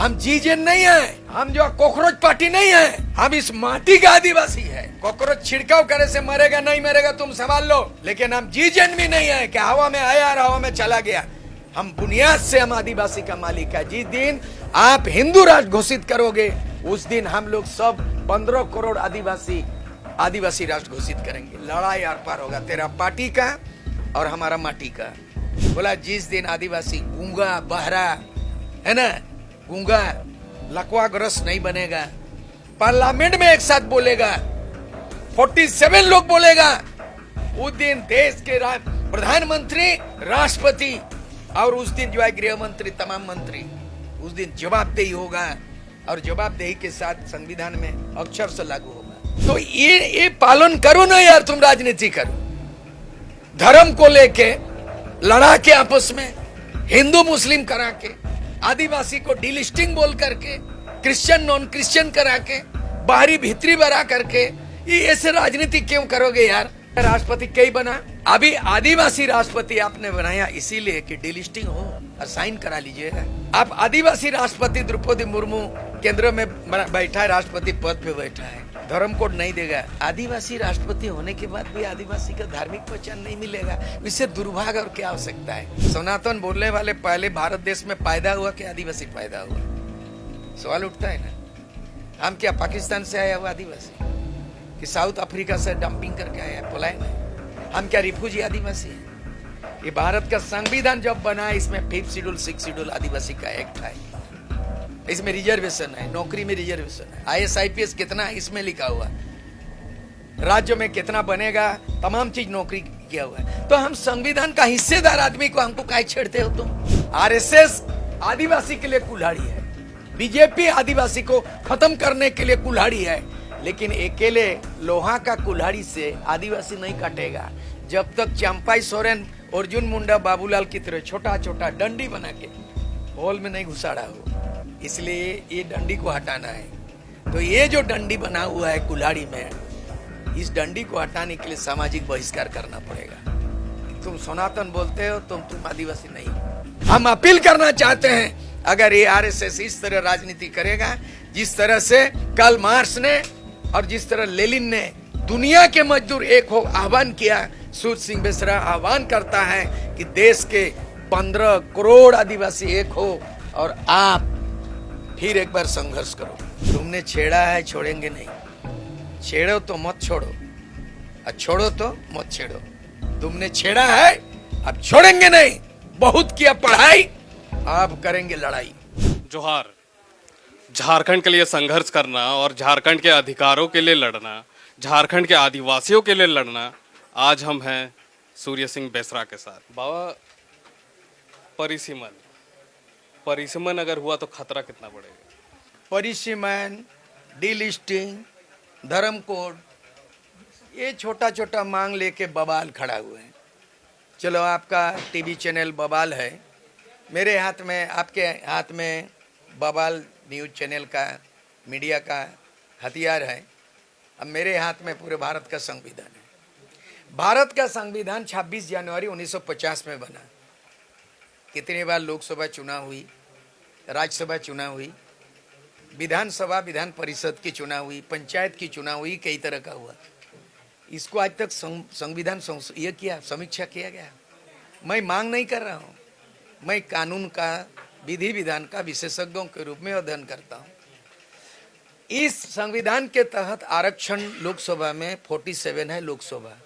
हम जीजेन नहीं है, हम जो कॉकरोच पार्टी नहीं है, हम इस माटी का आदिवासी है। कॉकरोच छिड़काव करे से मरेगा नहीं मरेगा तुम संभाल लो, लेकिन हम जीजेन भी नहीं है कि हवा में आया और हवा में चला गया। हम बुनियाद से हम आदिवासी का मालिक है। जिस दिन आप हिंदू राष्ट्र घोषित करोगे उस दिन हम लोग सब 15 करोड़ आदिवासी राष्ट्र घोषित करेंगे। लड़ाई आर पार होगा तेरा पार्टी का और हमारा माटी का। बोला जिस दिन आदिवासी गूंगा बहरा है ना, गूंगा लकवाग्रस्त नहीं बनेगा, पार्लियामेंट में एक साथ बोलेगा, 47 लोग बोलेगा, उस दिन देश के प्रधानमंत्री, राष्ट्रपति और उस दिन जो है गृह मंत्री, तमाम मंत्री, उस दिन जवाबदेही होगा और जवाबदेही के साथ संविधान में अक्षर से लागू होगा। तो ये पालन करो ना यार, तुम राजनीति करो। धर्म को लेके लड़ा के आपस में, हिंदू मुस्लिम करा के, आदिवासी को डिलिस्टिंग बोल करके, क्रिश्चियन नॉन क्रिश्चियन करा के, बाहरी भीतरी बना करके, ये ऐसे राजनीति क्यों करोगे यार। राष्ट्रपति कई बना, अभी आदिवासी राष्ट्रपति आपने बनाया इसीलिए कि डिलिस्टिंग हो और साइन करा लीजिएगा। आप आदिवासी राष्ट्रपति द्रौपदी मुर्मू केंद्र में बैठा है, राष्ट्रपति पद पे बैठा है, धर्म कोड नहीं देगा। आदिवासी राष्ट्रपति होने के बाद भी आदिवासी का धार्मिक पहचान नहीं मिलेगा, इससे दुर्भाग्य और क्या आवश्यकता है। सनातन बोलने वाले पहले भारत देश में पैदा हुआ कि आदिवासी पैदा हुआ, सवाल उठता है ना। हम क्या पाकिस्तान से आया हुआ आदिवासी कि साउथ अफ्रीका से डंपिंग करके आया पलायन है? हम क्या रिफ्यूजी आदिवासी है? ये भारत का संविधान जब बना इसमें 5th शेड्यूल 6th शेड्यूल आदिवासी का एक्ट है, इसमें रिजर्वेशन है, नौकरी में रिजर्वेशन है, IAS IPS कितना है इसमें लिखा हुआ, राज्य में कितना बनेगा, तमाम चीज नौकरी किया हुआ है। तो हम संविधान का हिस्सेदार आदमी को हमको काहे छेड़ते हो तुम। RSS आदिवासी के लिए कुल्हाड़ी है, बीजेपी आदिवासी को खत्म करने के लिए कुल्हाड़ी है, लेकिन अकेले लोहा का कुल्हाड़ी से आदिवासी नहीं काटेगा। जब तक चंपाई सोरेन, अर्जुन मुंडा, बाबूलाल की तरह छोटा छोटा डंडी बना के होल में नहीं घुसाड़ा हो, इसलिए ये डंडी को हटाना है। तो ये जो डंडी बना हुआ है कुल्हाड़ी में, इस डंडी को हटाने के लिए सामाजिक बहिष्कार करना पड़ेगा। तुम सनातन बोलते हो, तुम आदिवासी नहीं। हम अपील करना चाहते हैं, अगर ये RSS इस तरह राजनीति करेगा, जिस तरह से कार्ल मार्क्स ने और जिस तरह लेनिन ने दुनिया के मजदूर एक हो आह्वान किया, सूरज सिंह बेसरा आह्वान करता है कि देश के 15 करोड़ आदिवासी एक हो और आप फिर एक बार संघर्ष करो। तुमने छेड़ा है, छोड़ेंगे नहीं। छेड़ो तो मत छोड़ो और छोड़ो तो मत छेड़ो। तुमने छेड़ा है, अब छोड़ेंगे नहीं। बहुत किया पढ़ाई, अब करेंगे लड़ाई। जोहार। झारखंड के लिए संघर्ष करना और झारखंड के अधिकारों के लिए लड़ना, झारखंड के आदिवासियों के लिए लड़ना। आज हम हैं सूर्य सिंह बेसरा के साथ। बाबा, परिसीमन अगर हुआ तो खतरा कितना बढ़ेगा? परिसीमन, डिलिस्टिंग, धर्म कोड, ये छोटा छोटा मांग लेके बवाल खड़ा हुए हैं। चलो आपका टीवी चैनल बवाल है, मेरे हाथ में, आपके हाथ में बवाल न्यूज़ चैनल का, मीडिया का हथियार है। अब मेरे हाथ में पूरे भारत का संविधान है। भारत का संविधान 26 जनवरी 1950 में बना। कितनी बार लोकसभा चुनाव हुई, राज्यसभा चुनाव हुई, विधानसभा विधान परिषद की चुनाव हुई, पंचायत की चुनाव हुई, कई तरह का हुआ। इसको आज तक संविधान ये किया, समीक्षा किया गया। मैं मांग नहीं कर रहा हूँ, मैं कानून का, विधि विधान का विशेषज्ञों के रूप में अध्ययन करता हूँ। इस संविधान के तहत आरक्षण लोकसभा में 47 है। लोकसभा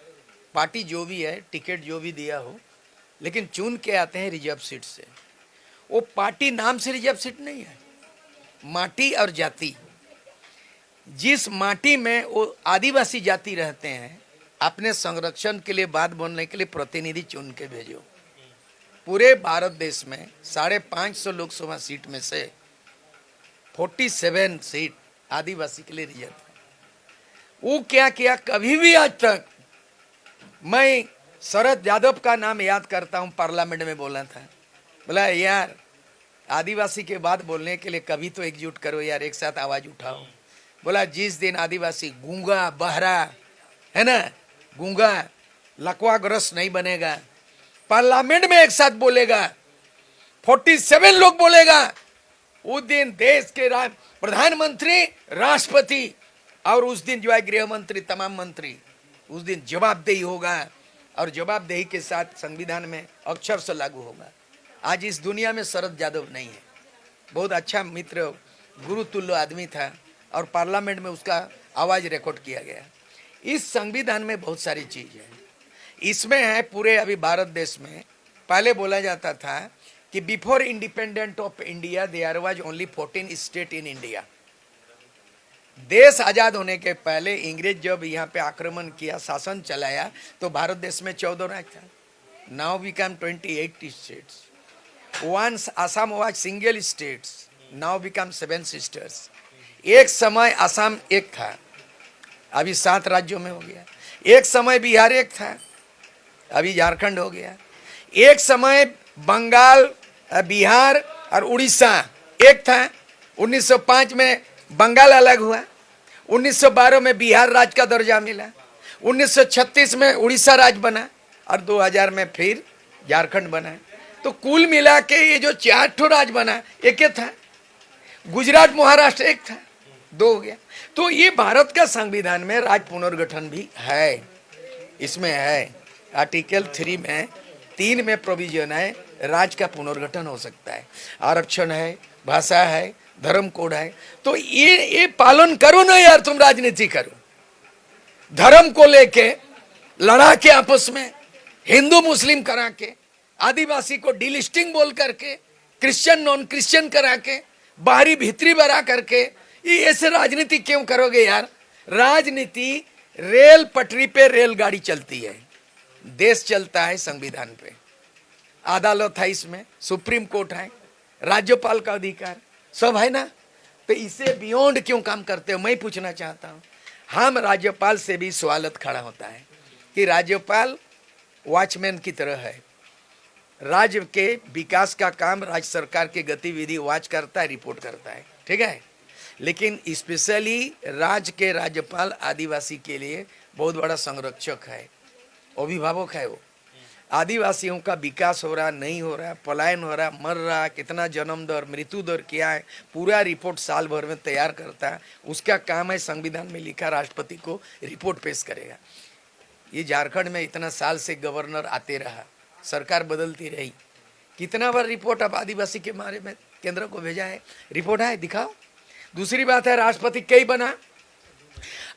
पार्टी जो भी है, टिकट जो भी दिया हो, लेकिन चुन के आते हैं रिजर्व सीट से। वो पार्टी नाम से रिजर्व सीट नहीं है, माटी और जाति। जिस माटी में वो आदिवासी जाति रहते हैं, अपने संरक्षण के लिए, बात बोलने के लिए प्रतिनिधि चुन के भेजो। पूरे भारत देश में 550 लोकसभा सीट में से 47 सीट आदिवासी के लिए रिजर्व है। वो क्या किया, कभी भी आज तक, मैं शरद यादव का नाम याद करता हूं, पार्लियामेंट में बोला था, बोला यार आदिवासी के बाद बोलने के लिए कभी तो एकजुट करो यार, एक साथ आवाज उठाओ। बोला जिस दिन आदिवासी गूंगा बहरा है ना, गूंगा लकवाग्रस्त नहीं बनेगा, पार्लियामेंट में एक साथ बोलेगा, 47 लोग बोलेगा, उस दिन देश के प्रधानमंत्री, राष्ट्रपति और उस दिन जो है गृह मंत्री, तमाम मंत्री उस दिन जवाबदेही होगा और जवाबदेही के साथ संविधान में अक्षर से लागू होगा। आज इस दुनिया में शरद यादव नहीं है, बहुत अच्छा मित्र, गुरु तुल्य आदमी था और पार्लियामेंट में उसका आवाज रिकॉर्ड किया गया। इस संविधान में बहुत सारी चीज है, इसमें है पूरे अभी भारत देश में पहले बोला जाता था कि before independent of India there was only 14 state in India. देश आजाद होने के पहले इंग्रेज जब यहाँ पे आक्रमण किया, शासन चलाया, तो भारत देश में 14 राज्य था। Now become 28 states. Once Assam was single states, now become 7 sisters. एक समय असम एक था, अभी 7 राज्यों में हो गया। एक समय बिहार एक था, अभी झारखंड हो गया। एक समय बंगाल, बिहार और उड़ीसा एक था। 1905 में बंगाल अलग हुआ, 1912 में बिहार राज्य का दर्जा मिला, 1936 में उड़ीसा राज्य बना और 2000 में फिर झारखंड बना। तो कुल मिला के ये जो 4 ठो राज्य बना, एक ही था। गुजरात, महाराष्ट्र एक था, 2 हो गया। तो ये भारत का संविधान में राज्य पुनर्गठन भी है, इसमें है आर्टिकल 3 में 3 में प्रोविजन है, राज्य का पुनर्गठन हो सकता है, आरक्षण है, भाषा है, धर्म कोड है। तो ये पालन करो ना यार, तुम राजनीति करो। धर्म को लेके लड़ा के आपस में, हिंदू मुस्लिम करा के, आदिवासी को डिलिस्टिंग बोल करके, क्रिश्चियन नॉन क्रिश्चियन करा के, बाहरी भीतरी बना करके, ये ऐसे राजनीति क्यों करोगे यार? राजनीति रेल पटरी पे रेलगाड़ी चलती है, देश चलता है संविधान पे। अदालत है, इसमें सुप्रीम कोर्ट है, राज्यपाल का अधिकार सब है ना। तो इससे बियॉन्ड क्यों काम करते हो? मैं पूछना चाहता हूं। हम राज्यपाल से भी सवालत खड़ा होता है कि राज्यपाल वॉचमैन की तरह है, राज्य के विकास का काम राज्य सरकार की गतिविधि वॉच करता है, रिपोर्ट करता है, ठीक है। लेकिन स्पेशली राज्य के राज्यपाल आदिवासी के लिए बहुत बड़ा संरक्षक है, अभिभावक है। वो आदिवासियों का विकास हो रहा, नहीं हो रहा, पलायन हो रहा, मर रहा, कितना जन्म दर, मृत्यु दर क्या है, पूरा रिपोर्ट साल भर में तैयार करता है। उसका काम है संविधान में लिखा, राष्ट्रपति को रिपोर्ट पेश करेगा। ये झारखंड में इतना साल से गवर्नर आते रहा, सरकार बदलती रही, कितना बार रिपोर्ट अब आदिवासी के बारे में केंद्र को भेजा है, रिपोर्ट है, दिखाओ। दूसरी बात है, राष्ट्रपति कई बना।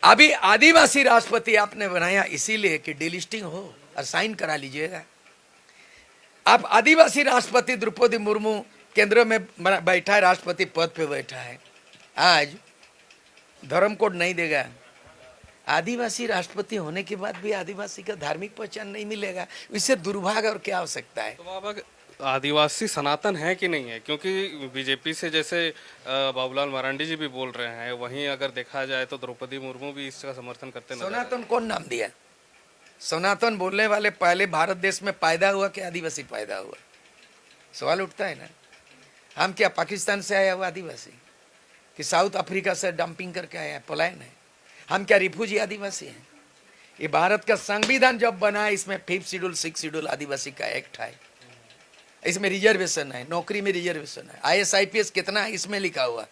अभी आदिवासी राष्ट्रपति आपने बनाया इसीलिए कि डिलिस्टिंग हो और साइन करा लीजिएगा। अब आदिवासी राष्ट्रपति द्रौपदी मुर्मू केंद्र में बैठा है, राष्ट्रपति पद पे बैठा है। आज धर्म कोड नहीं देगा, आदिवासी राष्ट्रपति होने के बाद भी आदिवासी का धार्मिक पहचान नहीं मिलेगा। इससे दुर्भाग्य और क्या हो सकता है? तो बाबा, आदिवासी सनातन है कि नहीं है? क्योंकि बीजेपी से जैसे बाबूलाल मरांडी जी भी बोल रहे हैं, वहीं अगर देखा जाए तो द्रौपदी मुर्मू भी इसका समर्थन करते नजर। सनातन कौन नाम दिया? सनातन बोलने वाले पहले भारत देश में पैदा हुआ कि आदिवासी पैदा हुआ? सवाल उठता है ना। हम क्या पाकिस्तान से आया हुआ आदिवासी, कि साउथ अफ्रीका से डंपिंग करके आया, पलायन है? हम क्या रिफ्यूजी आदिवासी हैं? ये भारत का संविधान जब बना है, इसमें 5th शेड्यूल 6th शेड्यूल आदिवासी का एक्ट है, इसमें रिजर्वेशन है, नौकरी में रिजर्वेशन है, IAS IPS कितना है इसमें लिखा हुआ,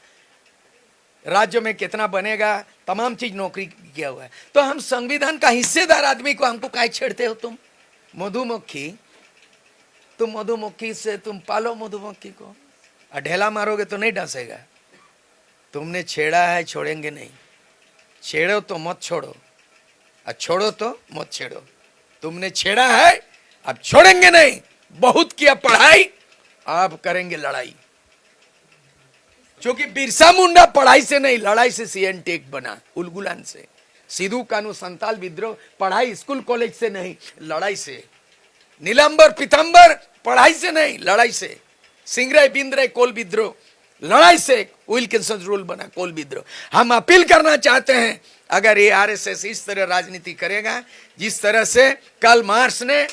राज्य में कितना बनेगा, तमाम चीज नौकरी किया हुआ है। तो हम संविधान का हिस्सेदार आदमी को हमको काहे छेड़ते हो तुम? मधुमक्खी, तुम मधुमक्खी से तुम पालो मधुमक्खी को, और ढेला मारोगे तो नहीं डसेगा। तुमने छेड़ा है, छोड़ेंगे नहीं। छेड़ो तो मत छोड़ो, और छोड़ो तो मत छेड़ो। तुमने छेड़ा है, अब छोड़ेंगे नहीं। बहुत किया पढ़ाई, अब करेंगे लड़ाई। क्योंकि बिरसा मुंडा पढ़ाई से नहीं, लड़ाई से CN टेक बना, उलगुलान से। सिद्धू कानू संताल विद्रोह पढ़ाई स्कूल कॉलेज से नहीं, लड़ाई से। नीलांबर पीतांबर पढ़ाई से नहीं, लड़ाई से। सिंगराय बिंद्राय कोल विद्रोह लड़ाई से। विल्किंसन रूल बना, कोल विद्रोह। हम अपील करना चाहते हैं, अगर ये RSS इस तरह राजनीति करेगा, जिस तरह से कल मार्क्स ने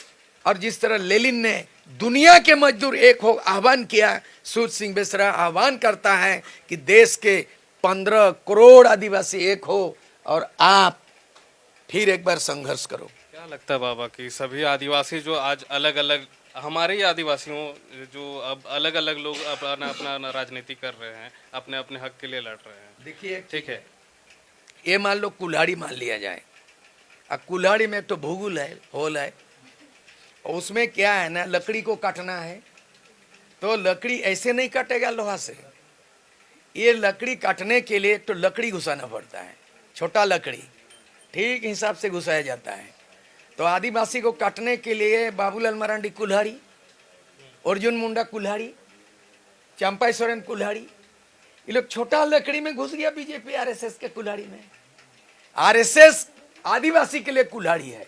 और जिस तरह लेनिन ने दुनिया के मजदूर एक हो आह्वान किया, सूर्य सिंह बेसरा आह्वान करता है कि देश के 15 करोड़ आदिवासी एक हो और आप फिर एक बार संघर्ष करो। क्या लगता है बाबा कि सभी आदिवासी जो आज अलग अलग हमारे ही आदिवासियों जो अब अलग अलग लोग अपना अपना राजनीति कर रहे हैं, अपने अपने हक के लिए लड़ रहे हैं। देखिए ठीक है, ये मान लो कुल्हाड़ी मान लिया जाए, अब कुल्हाड़ी में तो भूगुल है, होल है, और उसमें क्या है ना, लकड़ी को काटना है तो लकड़ी ऐसे नहीं काटेगा लोहा से, ये लकड़ी काटने के लिए तो लकड़ी घुसाना पड़ता है, छोटा लकड़ी ठीक हिसाब से घुसाया जाता है। तो आदिवासी को काटने के लिए बाबूलाल मरांडी कुल्हाड़ी, अर्जुन मुंडा कुल्हाड़ी, चंपाई सोरेन कुल्हाड़ी, ये लोग छोटा लकड़ी में घुस गया बीजेपी आरएसएस के कुल्हाड़ी में। आरएसएस आदिवासी के लिए कुल्हाड़ी है,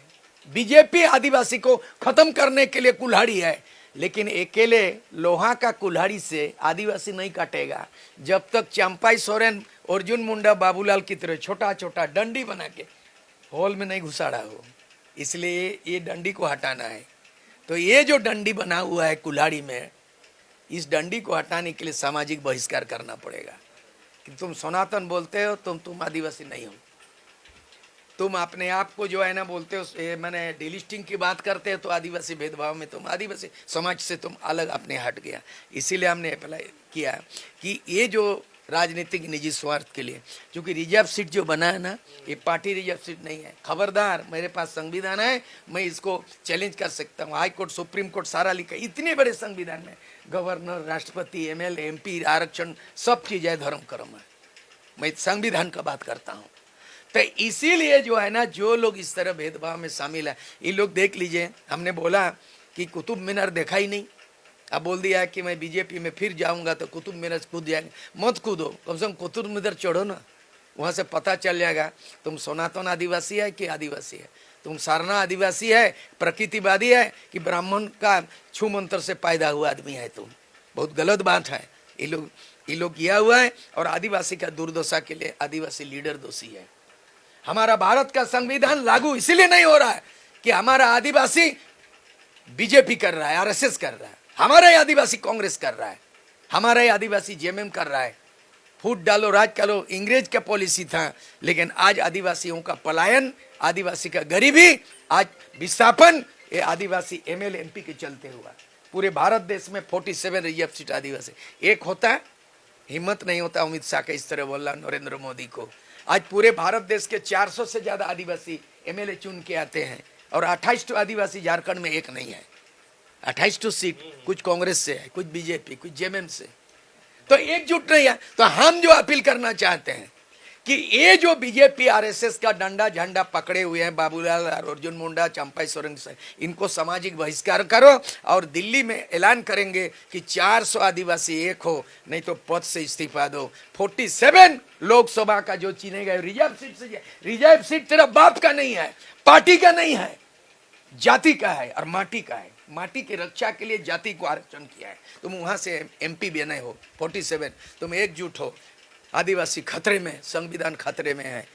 बीजेपी आदिवासी को खत्म करने के लिए कुल्हाड़ी है, लेकिन अकेले लोहा का कुल्हाड़ी से आदिवासी नहीं काटेगा जब तक चंपाई सोरेन, अर्जुन मुंडा, बाबूलाल की तरह छोटा छोटा डंडी बना के होल में नहीं घुसाड़ा हो। इसलिए ये डंडी को हटाना है। तो ये जो डंडी बना हुआ है कुल्हाड़ी में, इस डंडी को हटाने के लिए सामाजिक बहिष्कार करना पड़ेगा कि तुम सनातन बोलते हो, तुम आदिवासी नहीं हो, तुम अपने आप को जो है ना बोलते हो, मैंने डिलिस्टिंग की बात करते हो तो आदिवासी भेदभाव में तुम आदिवासी समाज से तुम अलग अपने हट गया। इसीलिए हमने अप्लाई किया कि ये जो राजनीतिक निजी स्वार्थ के लिए, क्योंकि रिजर्व सीट जो बना है ना, ये पार्टी रिजर्व सीट नहीं है। खबरदार, मेरे पास संविधान है, मैं इसको चैलेंज कर सकता हूँ। हाई कोर्ट, सुप्रीम कोर्ट सारा लिखा, इतने बड़े संविधान में गवर्नर, राष्ट्रपति, एमएलए, एमपी, आरक्षण सब चीज़ है, धर्म कर्म है। मैं संविधान का बात करता हूँ। तो इसीलिए जो है ना, जो लोग इस तरह भेदभाव में शामिल है, ये लोग देख लीजिए, हमने बोला कि कुतुब मीनार देखा ही नहीं, अब बोल दिया है कि मैं बीजेपी में फिर जाऊंगा तो कुतुब मीनार कूद जाएंगे। मत कूदो, कम से कम कुतुब मीनार चढ़ो ना, वहाँ से पता चल जाएगा तुम सनातन आदिवासी है कि आदिवासी है, तुम सारना आदिवासी है, प्रकृतिवादी है कि ब्राह्मण का छू मंत्र से पैदा हुआ आदमी है तुम। बहुत गलत बात है। ये लोग किया हुआ है, और आदिवासी का दुर्दशा के लिए आदिवासी लीडर दोषी है। हमारा भारत का संविधान लागू इसलिए नहीं हो रहा है कि हमारा आदिवासी बीजेपी कर रहा है, आरएसएस कर रहा है, हमारा ही आदिवासी कांग्रेस कर रहा है, हमारा ही आदिवासी जेएमएम कर रहा है। फूट डालो राज करो, अंग्रेज का पॉलिसी था, लेकिन आज आदिवासियों का पलायन, आदिवासी का गरीबी, आज विस्थापन, ये आदिवासी एमएलए एमपी के चलते हुआ। पूरे भारत देश में 47 रिजर्व सीट आदिवासी, एक होता है, हिम्मत नहीं होता अमित शाह का इस तरह बोलना, नरेंद्र मोदी को। आज पूरे भारत देश के 400 से ज्यादा आदिवासी एमएलए चुन के आते हैं, और 28 आदिवासी झारखंड में एक नहीं है। 28 सीट कुछ कांग्रेस से है, कुछ बीजेपी, कुछ जेएमएम से, तो एकजुट नहीं है। तो हम जो अपील करना चाहते हैं कि ये जो बीजेपी आरएसएस का डंडा झंडा पकड़े हुए हैं, बाबूलाल, अर्जुन मुंडा, चंपाई सोरेन, इनको सामाजिक बहिष्कार करो, और दिल्ली में ऐलान करेंगे कि 400 आदिवासी एक हो, नहीं तो पद से इस्तीफा दो। 47 लोकसभा का जो चुने गए रिजर्व सीट से, रिजर्व सीट तेरा बाप का नहीं है, पार्टी का नहीं है, जाति का है और माटी का है। माटी की रक्षा के लिए जाति को आरक्षण किया है। तुम वहां से एमपी बने हो 47, तुम एकजुट हो। आदिवासी खतरे में, संविधान खतरे में है।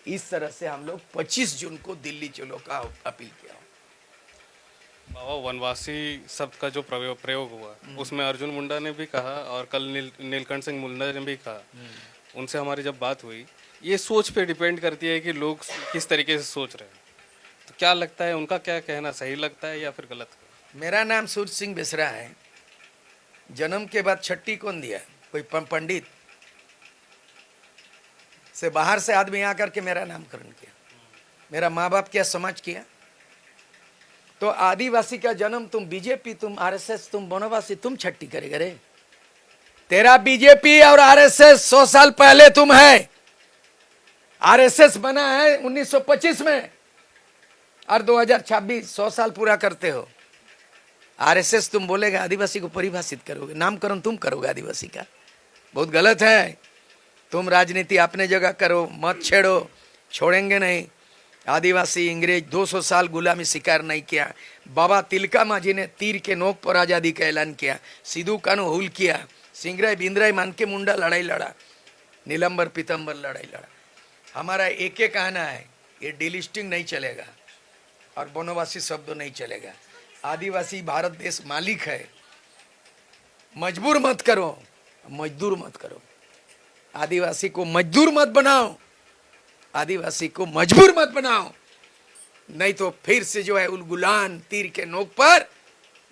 इस तरह से हम लोग 25 जून को दिल्ली चलो का अपील किया। बाबा, वनवासी शब्द का जो प्रयोग हुआ, उसमें अर्जुन मुंडा ने भी कहा, और कल नीलकंठ सिंह मुंडा ने भी कहा। उनसे हमारी जब बात हुई, ये सोच पे डिपेंड करती है कि लोग किस तरीके से सोच रहे हैं। तो क्या लगता है, उनका क्या कहना सही लगता है या फिर गलत? मेरा नाम सूर्य सिंह बेसरा है। जन्म के बाद छट्टी कौन दिया? कोई पंडित से बाहर से आदमी आकर के मेरा नामकरण किया। मेरा माँ बाप क्या समाज किया? तो आदिवासी का जन्म तुम बीजेपी, तुम आरएसएस, तुम वनवासी, तुम छट्टी करेगा रे? तेरा बीजेपी और आरएसएस 100 साल पहले तुम है। आरएसएस बना है 1925 में, और 2026 100 साल पूरा करते हो। आरएसएस तुम बोलेगा, आदिवासी को परिभाषित करोगे, नामकरण तुम करोगे आदिवासी का। बहुत गलत है। तुम राजनीति अपने जगह करो, मत छेड़ो, छोड़ेंगे नहीं। आदिवासी अंग्रेज 200 साल गुलामी शिकार नहीं किया। बाबा तिलका माझी ने तीर के नोक पर आजादी का ऐलान किया। सिद्धू कानू हुल किया। सिंगराय बिंद्राय मानके मुंडा लड़ाई लड़ा। नीलंबर पीतम्बर लड़ाई लड़ा। हमारा एक एक कहना है, ये डिलिस्टिंग नहीं चलेगा और वनवासी शब्द नहीं चलेगा। आदिवासी भारत देश मालिक है। मजबूर मत करो, मजदूर मत करो। आदिवासी को मजदूर मत बनाओ, आदिवासी को मजबूर मत बनाओ, नहीं तो फिर से जो है उलगुलान तीर के नोक पर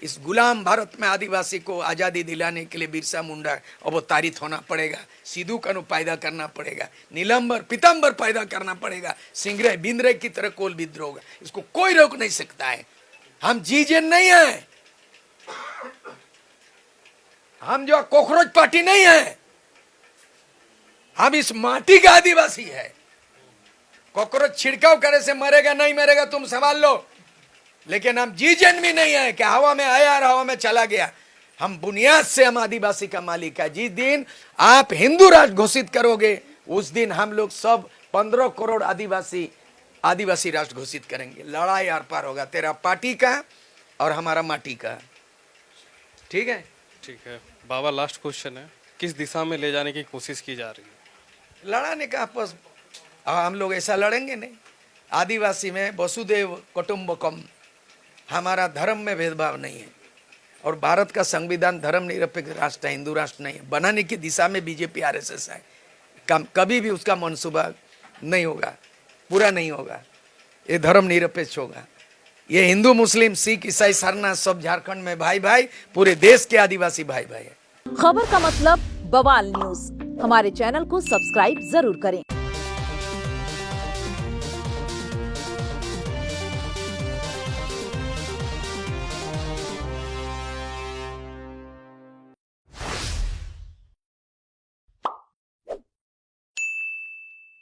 इस गुलाम भारत में आदिवासी को आज़ादी दिलाने के लिए बिरसा मुंडा अवतारित होना पड़ेगा, सिद्धू कानू पैदा करना पड़ेगा, नीलंबर पीताम्बर पैदा करना पड़ेगा, सिंगरे बिंद्रे की तरह कोल विद्रोह होगा। इसको कोई रोक नहीं सकता है। हम जीजेन नहीं है, हम जो कॉकरोच पार्टी नहीं है, हम इस माटी का आदिवासी है। कॉकरोच छिड़काव करे से मरेगा नहीं मरेगा तुम संभाल लो, लेकिन हम जीजेन भी नहीं है कि हवा में आया और हवा में चला गया। हम बुनियाद से हम आदिवासी का मालिक है। जिस दिन आप हिंदू राष्ट्र घोषित करोगे उस दिन हम लोग सब 15 करोड़ आदिवासी राष्ट्र घोषित करेंगे। लड़ाई आर पार होगा, तेरा पार्टी का और हमारा माटी का। ठीक है, ठीक है बाबा, लास्ट क्वेश्चन है, किस दिशा में ले जाने की कोशिश की जा रही है? लड़ाने का आपस हम लोग ऐसा लड़ेंगे नहीं। आदिवासी में वसुदेव कुटुंबकम, हमारा धर्म में भेदभाव नहीं है और भारत का संविधान धर्म निरपेक्ष राष्ट्र है, हिंदू राष्ट्र नहीं है। बनाने की दिशा में बीजेपी आरएसएस है। कभी भी उसका मंसूबा नहीं होगा, पूरा नहीं होगा। ये धर्म निरपेक्ष होगा। ये हिंदू मुस्लिम सिख ईसाई सरना सब झारखंड में भाई भाई, पूरे देश के आदिवासी भाई भाई है। खबर का मतलब बवाल न्यूज, हमारे चैनल को सब्सक्राइब जरूर करें।